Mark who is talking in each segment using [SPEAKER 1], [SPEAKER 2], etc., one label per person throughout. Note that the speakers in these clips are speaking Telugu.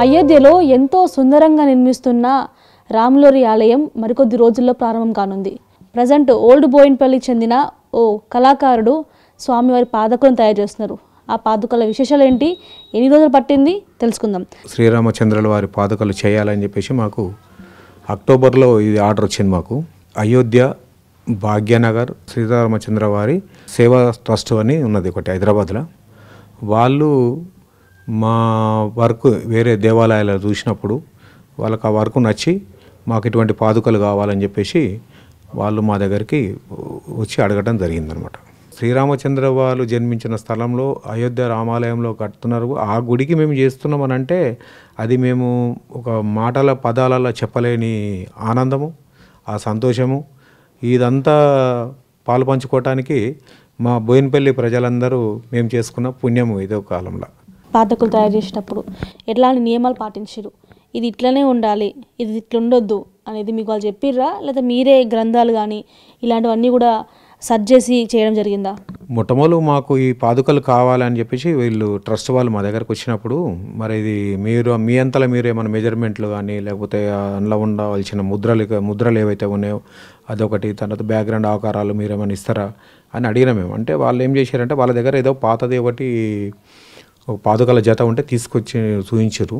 [SPEAKER 1] అయోధ్యలో ఎంతో సుందరంగా నిర్మిస్తున్న రాములవారి ఆలయం మరికొద్ది రోజుల్లో ప్రారంభం కానుంది. ప్రజెంట్ ఓల్డ్ బోయిన్పల్లికి చెందిన ఓ కళాకారుడు స్వామివారి పాదకులను తయారు చేస్తున్నారు. ఆ పాదుకల విశేషాలు ఏంటి, ఎన్ని రోజులు పట్టింది తెలుసుకుందాం.
[SPEAKER 2] శ్రీరామచంద్రుల వారి పాదుకలు చేయాలని చెప్పేసి మాకు అక్టోబర్లో ఇది ఆర్డర్ వచ్చింది. మాకు అయోధ్య భాగ్యనగర్ శ్రీరామచంద్ర వారి సేవా ట్రస్ట్ అని ఉన్నది ఒకటి హైదరాబాద్లో. వాళ్ళు మా వర్క్ వేరే దేవాలయాలు చూసినప్పుడు వాళ్ళకి ఆ వర్క్ నచ్చి మాకు ఇటువంటి పాదుకలు కావాలని చెప్పేసి వాళ్ళు మా దగ్గరికి వచ్చి అడగడం జరిగిందనమాట. శ్రీరామచంద్ర వాళ్ళు జన్మించిన స్థలంలో అయోధ్య రామాలయంలో కడుతున్నారు. ఆ గుడికి మేము చేస్తున్నామని అంటే అది మేము ఒక మాటల పదాలలో చెప్పలేని ఆనందము, ఆ సంతోషము, ఇదంతా పాలు పంచుకోవటానికి మా బోయినపల్లి ప్రజలందరూ మేము చేసుకున్న పుణ్యము ఇదో కాలంలో.
[SPEAKER 1] పాదకులు తయారు చేసేటప్పుడు ఎట్లాంటి నియమాలు పాటించారు, ఇది ఇట్లనే ఉండాలి, ఇది ఇట్లా ఉండొద్దు అనేది మీకు వాళ్ళు చెప్పిర్రా, లేదా మీరే గ్రంథాలు కానీ ఇలాంటివన్నీ కూడా సెర్చ్ చేసి చేయడం జరిగిందా?
[SPEAKER 2] మొట్టమొదలు మాకు ఈ పాదుకలు కావాలని చెప్పేసి వీళ్ళు ట్రస్ట్ వాళ్ళు మా దగ్గరకు వచ్చినప్పుడు, మరి ఇది మీరు మీ అంతలో మీరు ఏమైనా మెజర్మెంట్లు కానీ లేకపోతే అందులో ఉండవలసిన ముద్రలు ఏవైతే ఉన్నాయో అదొకటి, తర్వాత బ్యాక్గ్రౌండ్ ఆకారాలు మీరు ఏమైనా ఇస్తారా అని అడిగినా మేము. అంటే వాళ్ళు ఏం చేశారంటే వాళ్ళ దగ్గర ఏదో పాతది ఒకటి ఒక పాదుకల జత ఉంటే తీసుకొచ్చి చూపించారు.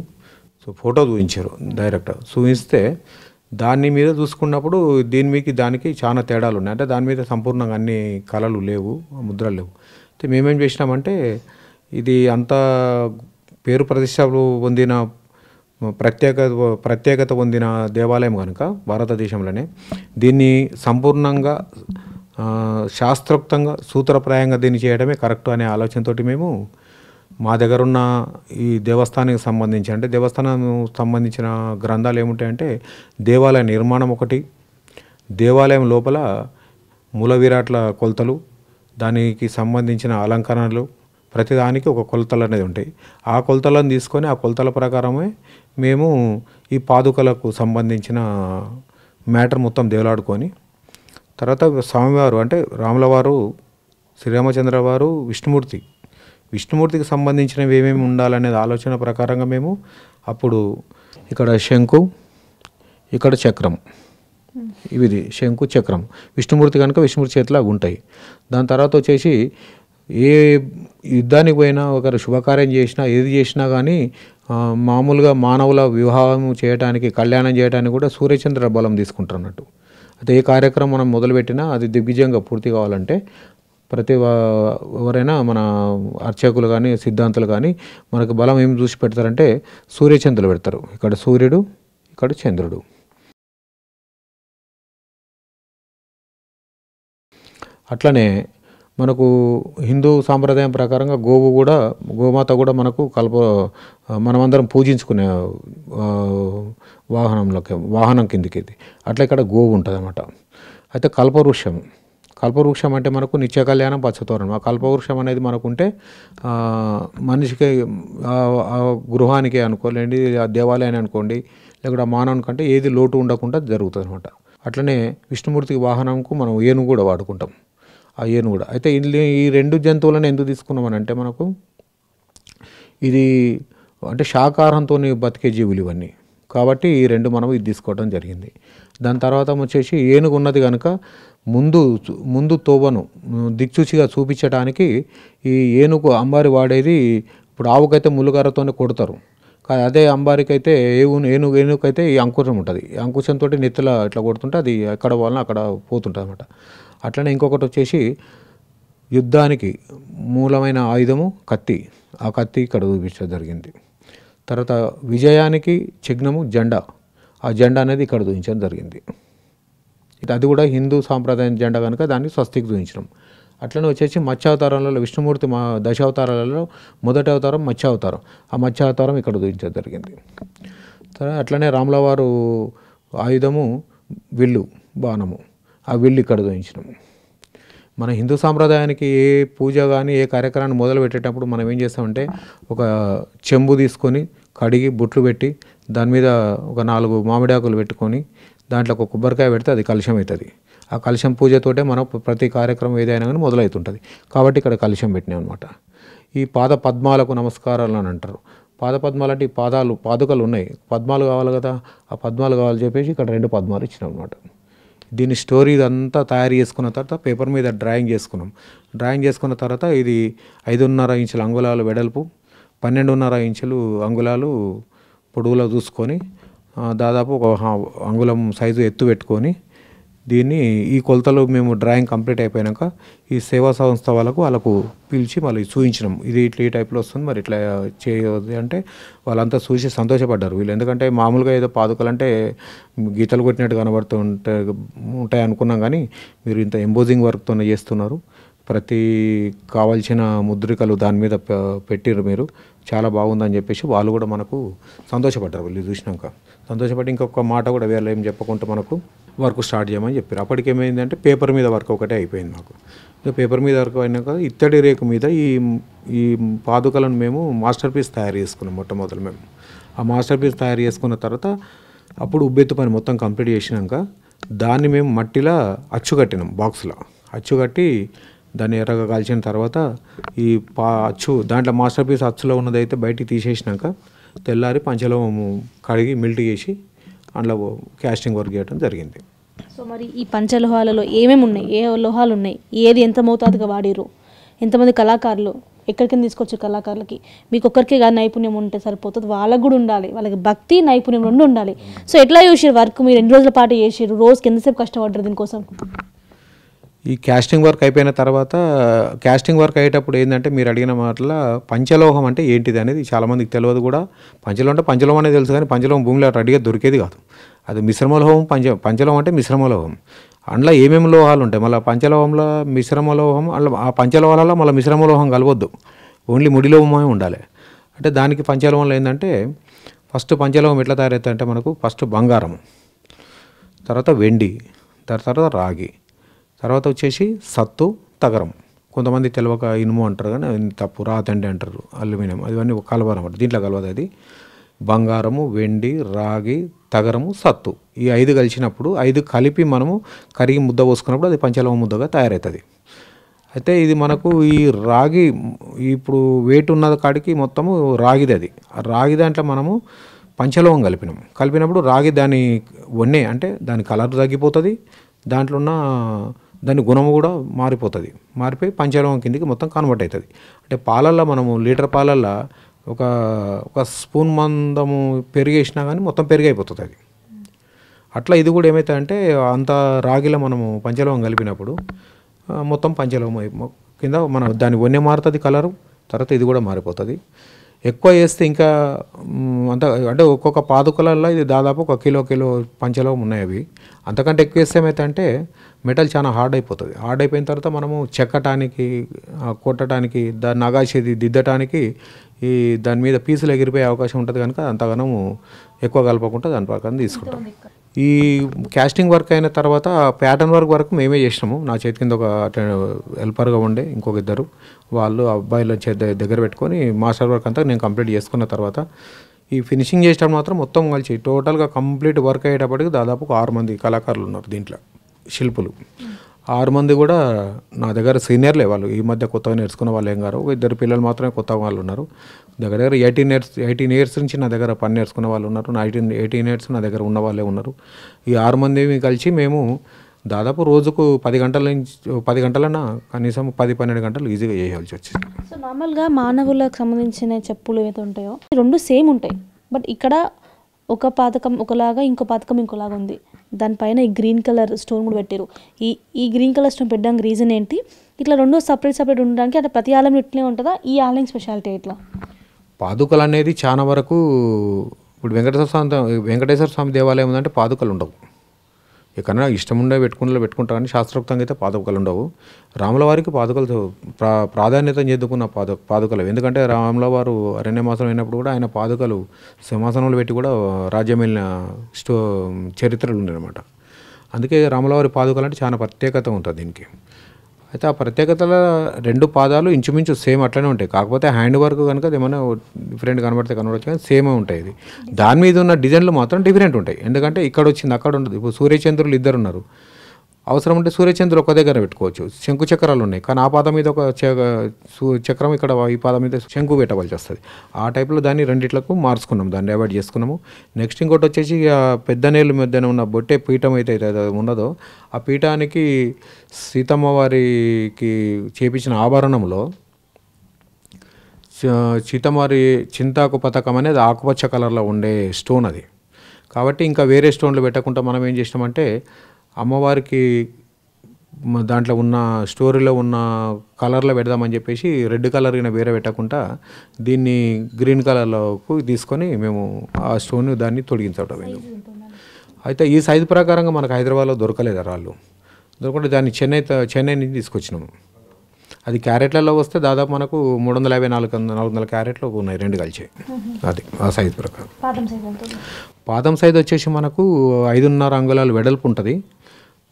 [SPEAKER 2] సో ఫోటో చూపించారు డైరెక్ట్. చూపిస్తే దాని మీద చూసుకున్నప్పుడు దానికి చాలా తేడాలు ఉన్నాయి. అంటే దాని మీద సంపూర్ణంగా అన్ని కళలు లేవు, ముద్రలు లేవు. అయితే మేమేం చేసినామంటే ఇది అంత పేరు ప్రతిష్టలు పొందిన ప్రత్యేకత పొందిన దేవాలయం కనుక భారతదేశంలోనే దీన్ని సంపూర్ణంగా శాస్త్రోక్తంగా సూత్రప్రాయంగా దీన్ని చేయడమే కరెక్ట్ అనే ఆలోచనతోటి మేము మా దగ్గర ఉన్న ఈ దేవస్థానానికి సంబంధించి, అంటే దేవస్థానం సంబంధించిన గ్రంథాలు ఏముంటాయంటే దేవాలయ నిర్మాణం ఒకటి, దేవాలయం లోపల మూల విరాట్ల కొలతలు, దానికి సంబంధించిన అలంకరణలు, ప్రతిదానికి ఒక కొలతలు అనేది ఉంటాయి. ఆ కొలతలను తీసుకొని ఆ కొలతల ప్రకారమే మేము ఈ పాదుకలకు సంబంధించిన మ్యాటర్ మొత్తం దేవలాడుకొని, తర్వాత స్వామివారు అంటే రాముల వారు, శ్రీరామచంద్ర వారు, విష్ణుమూర్తికి సంబంధించినవి ఏమేమి ఉండాలనేది ఆలోచన ప్రకారంగా మేము అప్పుడు ఇక్కడ శంకు, ఇక్కడ చక్రం, ఇది శంకు చక్రం, విష్ణుమూర్తి కనుక విష్ణుమూర్తి చేతిలో అవి ఉంటాయి. దాని తర్వాత వచ్చేసి ఏ యుద్ధానికి పోయినా ఒకరు శుభకార్యం చేసినా ఏది చేసినా కానీ మామూలుగా మానవుల వివాహం చేయడానికి, కళ్యాణం చేయడానికి కూడా సూర్యచంద్ర బలం తీసుకుంటారు అన్నట్టు. అయితే ఏ కార్యక్రమం మనం మొదలుపెట్టినా అది దిగ్విజయంగా పూర్తి కావాలంటే ఎవరైనా మన అర్చకులు కానీ సిద్ధాంతులు కానీ మనకు బలం ఏం చూసి పెడతారంటే సూర్యచంద్రులు పెడతారు. ఇక్కడ సూర్యుడు, ఇక్కడ చంద్రుడు. అట్లనే మనకు హిందూ సాంప్రదాయం ప్రకారంగా గోమాత కూడా మనకు మనమందరం పూజించుకునే వాహనం కిందికి ఇది. అట్లా ఇక్కడ గోవు ఉంటుంది అన్నమాట. అయితే కల్పవృక్షం అంటే మనకు నిత్య కళ్యాణం పచ్చతోరణం. ఆ కల్పవృక్షం అనేది మనకు ఉంటే మనిషికి గృహానికి అనుకోలేండి, ఆ దేవాలయాన్ని అనుకోండి, లేకపోతే మానవుని కంటే ఏది లోటు ఉండకుండా జరుగుతుంది అనమాట. అట్లనే విష్ణుమూర్తికి వాహనంకు మనం ఏనుగు కూడా వాడుకుంటాం. ఆ ఏనుగు కూడా. అయితే ఈ రెండు జంతువులను ఎందుకు తీసుకున్నామని అంటే మనకు ఇది అంటే శాకాహారంతో బతికే జీవులు ఇవన్నీ కాబట్టి ఈ రెండు మనం ఇది తీసుకోవడం జరిగింది. దాని తర్వాత వచ్చేసి ఏనుగు ఉన్నది కనుక ముందు తోవను దిక్సూచిగా చూపించడానికి ఈ ఏనుగు అంబారి వాడేది. ఇప్పుడు ఆవుకైతే ములుగారతోనే కొడతారు, కానీ అదే అంబారికైతే ఏనుగుకైతే ఈ అంకుశం ఉంటుంది. ఈ అంకుశంతో నెత్తిలా ఇట్లా కొడుతుంటే అది ఎక్కడ పోవాలన్నా అక్కడ పోతుంటుంది అనమాట. అట్లనే ఇంకొకటి వచ్చేసి యుద్ధానికి మూలమైన ఆయుధము కత్తి. ఆ కత్తి ఇక్కడ చూపించడం జరిగింది. తర్వాత విజయానికి చిహ్నము జెండా. ఆ జెండా అనేది ఇక్కడ చూపించడం జరిగింది. అది కూడా హిందూ సాంప్రదాయం జెండా కనుక దాన్ని స్వస్తికి చూపించడం. అట్లనే వచ్చేసి మత్స్యావతారంలో విష్ణుమూర్తి దశావతారాలలో మొదటి అవతారం మత్స్యావతారం. ఆ మత్స్యావతారం ఇక్కడ చూపించడం జరిగింది. అట్లనే రాముల వారు ఆయుధము విల్లు, బాణము. ఆ విల్లు ఇక్కడ చూపించడం. మన హిందూ సాంప్రదాయానికి ఏ పూజ కానీ ఏ కార్యక్రమాన్ని మొదలు పెట్టేటప్పుడు మనం ఏం చేస్తామంటే ఒక చెంబు తీసుకొని కడిగి బొట్లు పెట్టి దాని మీద ఒక 4 మామిడాకులు పెట్టుకొని దాంట్లో ఒక కొబ్బరికాయ పెడితే అది కలశం అవుతుంది. ఆ కలశం పూజతోటే మనం ప్రతి కార్యక్రమం ఏదైనా కానీ మొదలవుతుంటుంది. కాబట్టి ఇక్కడ కలశం పెట్టినాం అనమాట. ఈ పాద పద్మాలకు నమస్కారాలు అని అంటారు. పాదపద్మాలు అంటే ఈ పాదుకలు ఉన్నాయి, పద్మాలు కావాలి కదా, ఆ పద్మాలు కావాలి చెప్పేసి ఇక్కడ 2 పద్మాలు ఇచ్చినాం అనమాట. దీని స్టోరీ ఇదంతా తయారు చేసుకున్న తర్వాత పేపర్ మీద డ్రాయింగ్ చేసుకున్నాం. డ్రాయింగ్ చేసుకున్న తర్వాత ఇది 5.5 ఇంచుల అంగుళాలు వెడల్పు, 12.5 ఇంచులు అంగుళాలు పొడవులో చూసుకొని దాదాపు ఒక అంగుళం సైజు ఎత్తు పెట్టుకొని దీన్ని ఈ కొలతలు మేము డ్రాయింగ్ కంప్లీట్ అయిపోయాక ఈ సేవా సంస్థ వాళ్ళకు పిలిచి మళ్ళీ చూపించినాం. ఇది ఇట్లా ఈ టైప్లో వస్తుంది, మరి ఇట్లా చేయవద్దు అంటే వాళ్ళంతా చూసి సంతోషపడ్డారు వీళ్ళు. ఎందుకంటే మామూలుగా ఏదో పాదుకలు అంటే గీతలు కొట్టినట్టు కనబడుతూ ఉంటాయి అనుకున్నాం, కానీ మీరు ఇంత ఎంబోజింగ్ వర్క్తో చేస్తున్నారు, ప్రతి కావాల్సిన ముద్రికలు దాని మీద పెట్టిర్రు మీరు, చాలా బాగుందని చెప్పేసి వాళ్ళు కూడా మనకు సంతోషపడ్డారు. వీళ్ళు చూసినాక సంతోషపడి ఇంకొక మాట కూడా వేరే ఏం చెప్పకుండా మనకు వర్క్ స్టార్ట్ చేయమని చెప్పారు. అప్పటికి ఏమైందంటే పేపర్ మీద వర్క్ ఒకటే అయిపోయింది మాకు. ఇక పేపర్ మీద వర్క్ అయినాక ఇత్తడి రేకు మీద ఈ పాదుకలను మేము మాస్టర్ పీస్ తయారు చేసుకున్నాం. మొట్టమొదలు మేము ఆ మాస్టర్ పీస్ తయారు చేసుకున్న తర్వాత అప్పుడు ఉబ్బెత్తు పని మొత్తం కంప్లీట్ చేసినాక దాన్ని మేము మట్టిలో అచ్చు కట్టినాం, బాక్స్లో అచ్చు కట్టి దాన్ని ఎర్రగా కాల్చిన తర్వాత ఈ అచ్చు దాంట్లో మాస్టర్ పీస్ అచ్చులో ఉన్నదైతే బయటికి తీసేసినాక తెల్లారి పంచలోహము కడిగి మిల్ట్ చేసి అందులో క్యాస్టింగ్ వర్క్ చేయడం జరిగింది.
[SPEAKER 1] సో మరి ఈ పంచలోహాలలో ఏమేమి ఉన్నాయి, ఏ లోహాలు ఉన్నాయి, ఏది ఎంత మోతాదుగా వాడిరు, ఎంతమంది కళాకారులు, ఎక్కడికి తీసుకొచ్చారు కళాకారులకి? మీకు ఒక్కరికే కాదు నైపుణ్యం ఉంటే సరిపోతుంది, వాళ్ళకు కూడా ఉండాలి, వాళ్ళకి భక్తి నైపుణ్యం రెండు ఉండాలి. సో ఎట్లా చేసారు వర్క్? మీరు 2 రోజుల పాటు చేసారు, రోజుకి ఎంతసేపు కష్టపడ్డారు దీనికోసం?
[SPEAKER 2] ఈ క్యాస్టింగ్ వర్క్ అయిపోయిన తర్వాత క్యాస్టింగ్ వర్క్ అయ్యేటప్పుడు ఏంటంటే మీరు అడిగిన మాటల పంచలోహం అంటే ఏంటిది అనేది చాలామందికి తెలియదు కూడా. పంచలోహం అనేది తెలుసు, కానీ పంచలోహం భూమిలో రెడీగా దొరికేది కాదు. అది మిశ్రమలోహం. పంచలోహం అంటే మిశ్రమలోహం. అందులో ఏమేమి లోహాలు ఉంటాయి, మళ్ళీ పంచలోహంలో మిశ్రమలోహం, అందులో ఆ పంచలోహాలలో మళ్ళీ మిశ్రమలోహం కలవద్దు, ఓన్లీ ముడిలోహమే ఉండాలి. అంటే దానికి పంచలోహంలో ఏంటంటే ఫస్ట్ పంచలోహం ఎట్లా తయారవుతాయి అంటే మనకు ఫస్ట్ బంగారం, తర్వాత వెండి, తర్వాత రాగి, తర్వాత వచ్చేసి సత్తు, తగరం. కొంతమంది తెలియక ఇనుము అంటారు, కానీ తప్పు, రాతండి అంటారు, అల్యూమినియం, అవన్నీ కలవరు అన్నమాట. దీంట్లో కలవదు. అది బంగారము, వెండి, రాగి, తగరము, సత్తు, ఈ 5 కలిసినప్పుడు 5 కలిపి మనము కరిగి ముద్ద పోసుకున్నప్పుడు అది పంచలోహం ముద్దగా తయారవుతుంది. అయితే ఇది మనకు ఈ రాగి ఇప్పుడు వెయిట్ ఉన్న కాడికి మొత్తము రాగిది. అది రాగి దాంట్లో మనము పంచలోహం కలిపినప్పుడు రాగి దాని వన్నె అంటే దాని కలర్ తగ్గిపోతుంది, దాంట్లో ఉన్న దాని గుణము కూడా మారిపోతుంది, మారిపోయి పంచలోహం కిందికి మొత్తం కన్వర్ట్ అవుతుంది. అంటే పాలల్లో మనము లీటర్ పాలల్లో ఒక స్పూన్ మందము పెరిగేసినా కానీ మొత్తం పెరిగైపోతుంది అది. అట్లా ఇది కూడా ఏమవుతుందంటే అంత రాగిలో మనము పంచలోహం కలిపినప్పుడు మొత్తం పంచలోహం కింద మన దాని వన్నె మారుతుంది కలరు, తర్వాత ఇది కూడా మారిపోతుంది. ఎక్కువ వేస్తే ఇంకా అంత అంటే ఒక్కొక్క పాదుకలలో ఇది దాదాపు 1 కిలో పంచలోహం ఉన్నాయి. అవి అంతకంటే ఎక్కువ వేస్తే ఏమైతే మెటల్ చాలా హార్డ్ అయిపోతుంది. హార్డ్ అయిపోయిన తర్వాత మనము చెక్కటానికి, కొట్టడానికి, దాన్ని నగాసేది దిద్దటానికి ఈ దాని మీద పీసులు ఎగిరిపోయే అవకాశం ఉంటుంది. కనుక అంతగానము ఎక్కువ కలపకుండా దాని ప్రకారం తీసుకుంటాం. ఈ క్యాస్టింగ్ వర్క్ అయిన తర్వాత ప్యాటర్న్ వర్క్ మేమే చేసినాము. నా చేతి కింద ఒక హెల్పర్గా ఉండే ఇంకొక 2 వాళ్ళు అబ్బాయిల దగ్గర పెట్టుకొని మాస్టర్ వర్క్ అంతా నేను కంప్లీట్ చేసుకున్న తర్వాత ఈ ఫినిషింగ్ చేసేటప్పుడు మాత్రం మొత్తం కలిసి టోటల్గా కంప్లీట్ వర్క్ అయ్యేటప్పటికి దాదాపు 6 మంది కళాకారులు ఉన్నారు దీంట్లో, శిల్పులు. 6 మంది కూడా నా దగ్గర సీనియర్లే. వాళ్ళు ఈ మధ్య కొత్తగా నేర్చుకున్న వాళ్ళు ఏం గారు, 2 పిల్లలు మాత్రమే కొత్త వాళ్ళు ఉన్నారు. దగ్గర 18 ఇయర్స్ నుంచి నా దగ్గర పని నేర్చుకున్న వాళ్ళు ఉన్నారు. 18 ఇయర్స్ నా దగ్గర ఉన్న వాళ్ళే ఉన్నారు. ఈ 6 మంది కలిసి మేము దాదాపు రోజుకు 10 గంటలన్నా కనీసం 10-12 గంటలు ఈజీగా చేయాల్సి వచ్చింది.
[SPEAKER 1] సో నార్మల్గా మానవులకు సంబంధించిన చెప్పులు ఏవైతే ఉంటాయో 2 సేమ్ ఉంటాయి, బట్ ఇక్కడ ఒక పాతకం ఒకలాగా, ఇంకో పాతకం ఇంకోలాగా ఉంది. దానిపైన ఈ గ్రీన్ కలర్ స్టోన్ కూడా పెట్టారు. ఈ గ్రీన్ కలర్ స్టోన్ పెట్టడానికి రీజన్ ఏంటి? ఇట్లా 2 సపరేట్ ఉండడానికి అంటే ప్రతి ఆలయం ఇట్లనే ఉంటుందా? ఈ ఆలయం స్పెషాలిటీ ఎట్లా?
[SPEAKER 2] పాదుకలు అనేది చాలా వరకు ఇప్పుడు వెంకటేశ్వర స్వామి దేవాలయం ఉందంటే పాదుకలు ఉండవు. ఎక్కడైనా ఇష్టం ఉండే పెట్టుకుంటారు, కానీ శాస్త్రోక్తంగా అయితే పాదుకలు ఉండవు. రాముల వారికి పాదుకలు ప్రాధాన్యత చెందుకున్న పాదుకలు. ఎందుకంటే రాముల వారు అరణ్యమాసం అయినప్పుడు కూడా ఆయన పాదుకలు సింహాసనంలో పెట్టి కూడా రాజ్యం వెళ్ళిన చరిత్రలు ఉన్నాయన్నమాట. అందుకే రాముల వారి పాదుకలు అంటే చాలా ప్రత్యేకత ఉంటుంది దీనికి. అయితే ఆ ప్రత్యేకతల 2 పాదాలు ఇంచుమించు సేమ్ అట్లనే ఉంటాయి. కాకపోతే హ్యాండ్ వర్క్ కనుక ఏమైనా డిఫరెంట్ కనబడవచ్చు, కానీ సేమే ఉంటాయి. ఇది దాని మీద ఉన్న డిజైన్లు మాత్రం డిఫరెంట్ ఉంటాయి. ఎందుకంటే ఇక్కడ వచ్చింది అక్కడ ఉండదు. ఇప్పుడు సూర్యచంద్రులు 2 ఉన్నారు. అవసరం ఉంటే సూర్యచంద్రులు ఒక దగ్గర పెట్టుకోవచ్చు. శంకు చక్రాలు ఉన్నాయి, కానీ ఆ పాదం మీద ఒక చక్రం, ఇక్కడ ఈ పాదం మీద శంకు పెట్టవలసి వస్తుంది. ఆ టైప్లో దాన్ని రెండిట్లకు మార్చుకున్నాం, దాన్ని డైవర్ట్ చేసుకున్నాము. నెక్స్ట్ ఇంకోటి వచ్చేసి పెద్ద నేలు మధ్యన ఉన్న బొట్టే పీఠం అయితే ఉన్నదో ఆ పీఠానికి సీతమ్మ వారికి చేపించిన ఆభరణంలో సీతమ్మవారి చింతాకు పథకం అనేది ఆకుపచ్చ కలర్లో ఉండే స్టోన్ అది. కాబట్టి ఇంకా వేరే స్టోన్లు పెట్టకుండా మనం ఏం చేసినామంటే అమ్మవారికి దాంట్లో ఉన్న స్టోరీలో ఉన్న కలర్లో పెడదామని చెప్పేసి రెడ్ కలర్ వేరే పెట్టకుండా దీన్ని గ్రీన్ కలర్లోకి తీసుకొని మేము ఆ స్టోన్ దాన్ని తొలగించడం. అయితే ఈ సైజు ప్రకారంగా మనకు హైదరాబాద్లో దొరకలేదు రాళ్ళు, దొరకకుండా దాన్ని చెన్నై నుంచి తీసుకొచ్చినాము. అది క్యారెట్లలో వస్తే దాదాపు మనకు 350-400 క్యారెట్లు ఉన్నాయి, రెండు కలిసి. అది ఆ సైజు ప్రకారం. పాదం సైజు వచ్చేసి మనకు 5.5 అంగుళాలు వెడల్పు ఉంటుంది,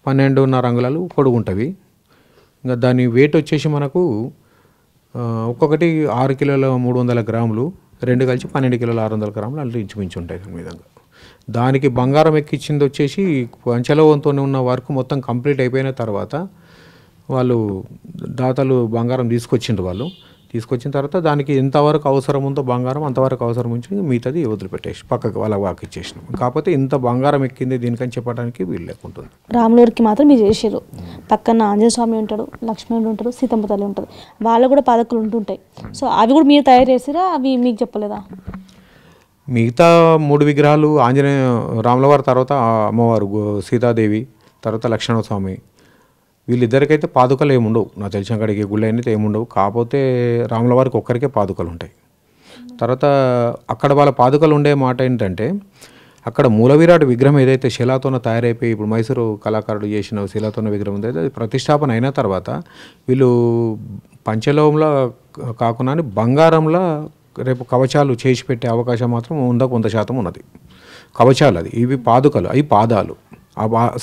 [SPEAKER 2] 12.5 అంగుళాలు పొడుగు ఉంటుంది. ఇంకా దాని వెయిట్ వచ్చేసి మనకు ఒక్కొక్కటి 6 కిలోల 300 గ్రాములు, రెండు కలిసి 12 కిలోల 600 గ్రాములు అల్లి ఇంచుమించు ఉంటాయి. దాని విధంగా దానికి బంగారం ఎక్కించింది వచ్చేసి పంచలోహంతో ఉన్న వర్క్ మొత్తం కంప్లీట్ అయిపోయిన తర్వాత వాళ్ళు దాతలు బంగారం తీసుకొచ్చిండ్రు. వాళ్ళు తీసుకొచ్చిన తర్వాత దానికి ఎంతవరకు అవసరం ఉందో బంగారం అంతవరకు అవసరం ఉంచి మిగతాది వదిలిపెట్టేసి పక్కకు వాళ్ళ వాకి ఇచ్చేసినాం. కాకపోతే ఇంత బంగారం ఎక్కింది దీనికని చెప్పడానికి వీలు లేకుంటుంది.
[SPEAKER 1] రాములూరికి మాత్రం మీరు చేసారు. పక్కన ఆంజనేయ స్వామి ఉంటాడు, లక్ష్మణుడు ఉంటాడు, సీతమ్మ తల్లి ఉంటుంది, వాళ్ళు కూడా పాదకులు ఉంటుంటాయి. సో అవి కూడా మీరు తయారు చేసిరా, అవి మీకు చెప్పలేదా?
[SPEAKER 2] మిగతా 3 విగ్రహాలు ఆంజనేయ రాములవారి తర్వాత అమ్మవారు సీతాదేవి తర్వాత లక్ష్మణస్వామి, వీళ్ళిద్దరికైతే పాదుకలు ఏముండవు. నాకు తెలిసిన కాడికి గుళ్ళు అయితే ఏముండవు. కాకపోతే రాముల వారికి ఒక్కరికే పాదుకలు ఉంటాయి. తర్వాత అక్కడ వాళ్ళ పాదుకలు ఉండే మాట ఏంటంటే అక్కడ మూలవిరాట్ విగ్రహం ఏదైతే శిలాతోన తయారైపోయి ఇప్పుడు మైసూరు కళాకారుడు చేసిన శిలాతోన విగ్రహం ఉందైతే అది ప్రతిష్టాపన అయిన తర్వాత వీళ్ళు పంచలోహంలో కాకుండా బంగారంలో రేపు కవచాలు చేసి పెట్టే అవకాశం మాత్రం 100% ఉన్నది. కవచాలు అది, ఇవి పాదుకలు, అవి పాదాలు.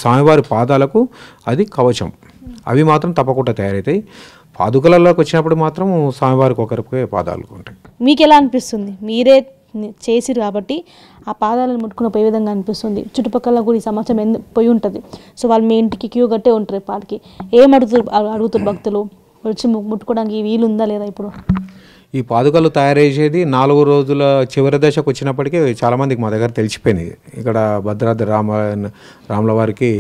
[SPEAKER 2] స్వామివారి పాదాలకు అది కవచం, అవి మాత్రం తప్పకుండా తయారవుతాయి. పాదుకలలోకి వచ్చినప్పుడు మాత్రం స్వామివారికి ఒకరికే పాదాలు ఉంటాయి.
[SPEAKER 1] మీకు ఎలా అనిపిస్తుంది? మీరే చేసిరు కాబట్టి ఆ పాదాలను ముట్టుకున్న పోయే విధంగా అనిపిస్తుంది. చుట్టుపక్కల కూడా ఈ సంవత్సరం పోయి ఉంటుంది. సో వాళ్ళు మీ ఇంటికి క్యూ కట్టే ఉంటారు. పాటికి ఏం అడుగుతారు భక్తులు వచ్చి ముట్టుకోవడానికి వీలు ఉందా లేదా? ఇప్పుడు
[SPEAKER 2] ఈ పాదుకలు తయారు చేసేది 4 రోజుల చివరి దశకు వచ్చినప్పటికీ చాలామందికి మా దగ్గర తెలిసిపోయింది. ఇక్కడ భద్రాద్రి రాముల వారికి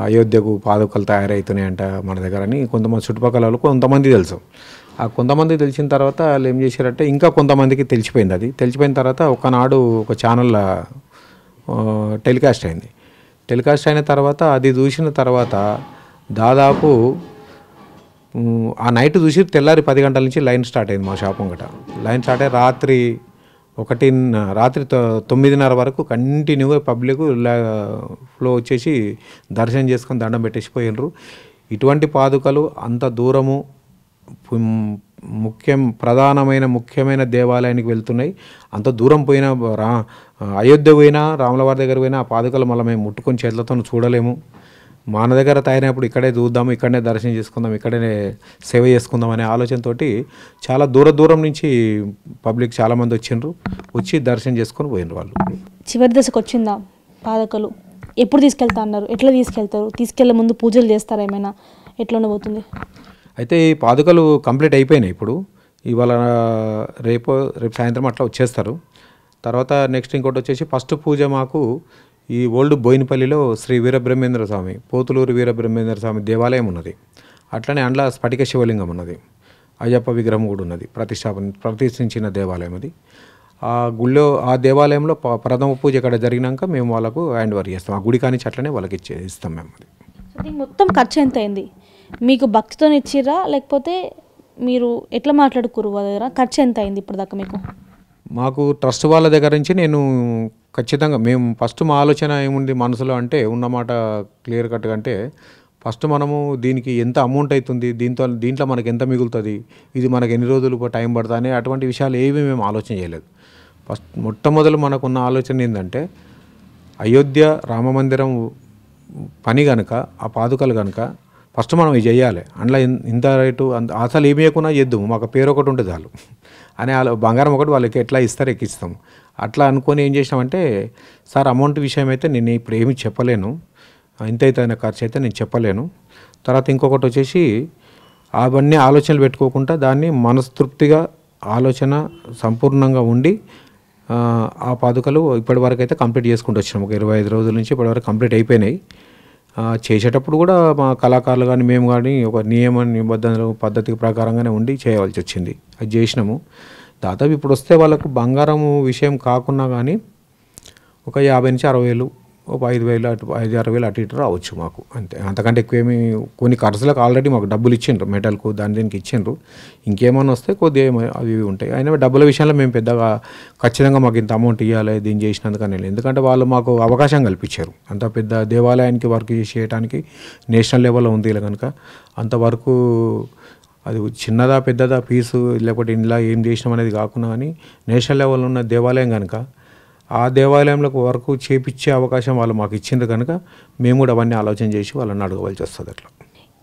[SPEAKER 2] అయోధ్యకు పాదుకలు తయారవుతున్నాయంట మన దగ్గర అని కొంతమంది చుట్టుపక్కల వాళ్ళు కొంతమంది తెలుసు. ఆ కొంతమంది తెలిసిన తర్వాత వాళ్ళు ఏం చేశారంటే ఇంకా కొంతమందికి తెలిసిపోయింది. అది తెలిసిపోయిన తర్వాత ఒకనాడు ఒక ఛానల్లో టెలికాస్ట్ అయింది. టెలికాస్ట్ అయిన తర్వాత అది చూసిన తర్వాత దాదాపు ఆ నైట్ చూసి తెల్లారి 10 గంటల నుంచి లైన్ స్టార్ట్ అయింది మా షాప్ ముంగట. లైన్ స్టార్ట్ అయ్యి రాత్రి 9:30 వరకు కంటిన్యూగా పబ్లిక్ ఫ్లో వచ్చేసి దర్శనం చేసుకొని దండం పెట్టేసిపోయినరు. ఇటువంటి పాదుకలు అంత దూరము ముఖ్యమైన దేవాలయానికి వెళ్తున్నాయి. అంత దూరం పోయినా అయోధ్య పోయినా రాములవారి దగ్గర పోయినా ఆ పాదుకలు మళ్ళీ మేము ముట్టుకొని చేతులతో చూడలేము. మన దగ్గర తయారైనప్పుడు ఇక్కడే చూద్దాము, ఇక్కడనే దర్శనం చేసుకుందాం, ఇక్కడనే సేవ చేసుకుందాం అనే ఆలోచనతో చాలా దూరం నుంచి పబ్లిక్ చాలామంది వచ్చి దర్శనం చేసుకొని పోయినారు. వాళ్ళు
[SPEAKER 1] చివరి దశకు వచ్చిందా పాదకలు? ఎప్పుడు తీసుకెళ్తా అన్నారు? ఎట్లా తీసుకెళ్తారు? తీసుకెళ్లే ముందు పూజలు చేస్తారా ఏమైనా? ఎట్లా ఉండబోతుంది?
[SPEAKER 2] అయితే ఈ పాదుకలు కంప్లీట్ అయిపోయినాయి. ఇప్పుడు ఇవాళ రేపు సాయంత్రం అట్లా వచ్చేస్తారు. తర్వాత నెక్స్ట్ ఇంకోటి వచ్చేసి ఫస్ట్ పూజ మాకు ఈ ఓల్డ్ బోయినపల్లిలో శ్రీ వీరబ్రహ్మేంద్ర స్వామి, పోతులూరు వీరబ్రహ్మేంద్ర స్వామి దేవాలయం ఉన్నది. అట్లనే అందులో స్ఫటిక శివలింగం ఉన్నది, అయ్యప్ప విగ్రహం కూడా ఉన్నది, ప్రతిష్ఠించిన దేవాలయం అది. ఆ గుళ్ళో ఆ దేవాలయంలో ప్రథమ పూజ ఇక్కడ జరిగినాక మేము వాళ్ళకు హ్యాండ్ ఓవర్ చేస్తాం. ఆ గుడి కానీ అట్లనే వాళ్ళకి ఇస్తాం మేము. అది
[SPEAKER 1] దీనికి మొత్తం ఖర్చు ఎంత అయింది? మీకు భక్తితో ఇచ్చిరా లేకపోతే మీరు ఎట్లా మాట్లాడుకోరు వాళ్ళ దగ్గర? ఖర్చు ఎంత అయింది ఇప్పుడు దాకా మీకు?
[SPEAKER 2] మాకు ట్రస్ట్ వాళ్ళ దగ్గర నుంచి నేను ఖచ్చితంగా మేము ఫస్ట్ మా ఆలోచన ఏముంది మనసులో అంటే ఉన్నమాట క్లియర్ కట్గా అంటే ఫస్ట్ మనము దీనికి ఎంత అమౌంట్ అవుతుంది, దీంట్లో మనకు ఎంత మిగులుతుంది, ఇది మనకు ఎన్ని రోజులు టైం పడుతుంది అనే అటువంటి విషయాలు ఏవి మేము ఆలోచన చేయలేదు. ఫస్ట్ మొట్టమొదలు మనకున్న ఆలోచన ఏంటంటే అయోధ్య రామమందిరం పని కనుక ఆ పాదుకలు కనుక ఫస్ట్ మనం ఇది చేయాలి. అందులో ఇంత రేటు అసలు ఏమి చేయకుండా చేద్దాము, మాకు పేరు ఒకటి ఉంటుంది చాలు అని బంగారం ఒకటి వాళ్ళకి ఎట్లా ఇస్తారు ఎక్కిస్తాము. అట్లా అనుకొని ఏం చేసినామంటే సార్ అమౌంట్ విషయం అయితే నేను ఇప్పుడు ఏమీ చెప్పలేను, ఇంతైతే ఖర్చు అయితే నేను చెప్పలేను. తర్వాత ఇంకొకటి వచ్చేసి అవన్నీ ఆలోచనలు పెట్టుకోకుండా దాన్ని మనస్తృప్తిగా ఆలోచన సంపూర్ణంగా ఉండి ఆ పాదుకలు ఇప్పటివరకు అయితే కంప్లీట్ చేసుకుంటూ వచ్చినాం. ఒక 25 రోజుల నుంచి ఇప్పటివరకు కంప్లీట్ అయిపోయినాయి. చేసేటప్పుడు కూడా మా కళాకారులు కానీ మేము కానీ ఒక నియమ నిబంధనలు పద్ధతి ప్రకారంగానే ఉండి చేయవలసి వచ్చింది. అది చేసినాము. దాదాపు ఇప్పుడు వస్తే వాళ్ళకు బంగారం విషయం కాకున్నా కానీ ఒక 50 నుంచి 60 వేలు, ఒక 5,000 అటు 5-6 వేలు అటు ఇటు రావచ్చు మాకు, అంతే. అంతకంటే ఎక్కువేమి కొన్ని ఖర్చులకు ఆల్రెడీ మాకు డబ్బులు ఇచ్చిండ్రు, మెటల్కు దీనికి ఇచ్చిండ్రు. ఇంకేమన్నా వస్తే కొద్దిగా అవి ఉంటాయి. అయినా డబ్బుల విషయంలో మేము పెద్దగా ఖచ్చితంగా మాకు ఇంత అమౌంట్ ఇవ్వాలి దీన్ని చేసినందుకని, ఎందుకంటే వాళ్ళు మాకు అవకాశం కల్పించారు. అంత పెద్ద దేవాలయానికి వర్క్ చేయడానికి నేషనల్ లెవెల్లో ఉంది కనుక అంతవరకు అది చిన్నదా పెద్దదా ఫీజు లేకపోతే ఇంట్లో ఏం చేసినాం అనేది కాకుండా కానీ నేషనల్ లెవెల్లో ఉన్న దేవాలయం కనుక ఆ దేవాలయంలోకి వరకు చేపించే అవకాశం వాళ్ళు మాకు ఇచ్చింది కనుక మేము కూడా అవన్నీ ఆలోచన చేసి వాళ్ళని అడగవలసి వస్తుంది. అట్లా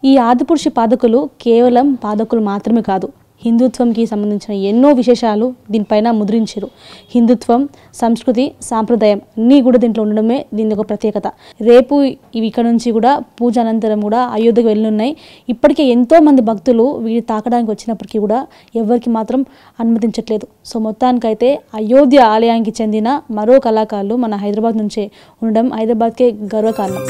[SPEAKER 1] ఈ ఆదిపురుషి పాదకులు కేవలం పాదకులు మాత్రమే కాదు, హిందుత్వంకి సంబంధించిన ఎన్నో విశేషాలు దీనిపైన ముద్రించారు. హిందుత్వం, సంస్కృతి, సాంప్రదాయం అన్నీ కూడా దీంట్లో ఉండడమే దీని ఒక ప్రత్యేకత. రేపు ఇవి ఇక్కడ నుంచి కూడా పూజ అనంతరం కూడా అయోధ్యకు వెళ్ళనున్నాయి. ఇప్పటికే ఎంతోమంది భక్తులు వీటి తాకడానికి వచ్చినప్పటికీ కూడా ఎవరికి మాత్రం అనుమతించట్లేదు. సో మొత్తానికైతే అయోధ్య ఆలయానికి చెందిన మరో కళాకారులు మన హైదరాబాద్ నుంచే ఉండడం హైదరాబాద్కే గర్వకారణం.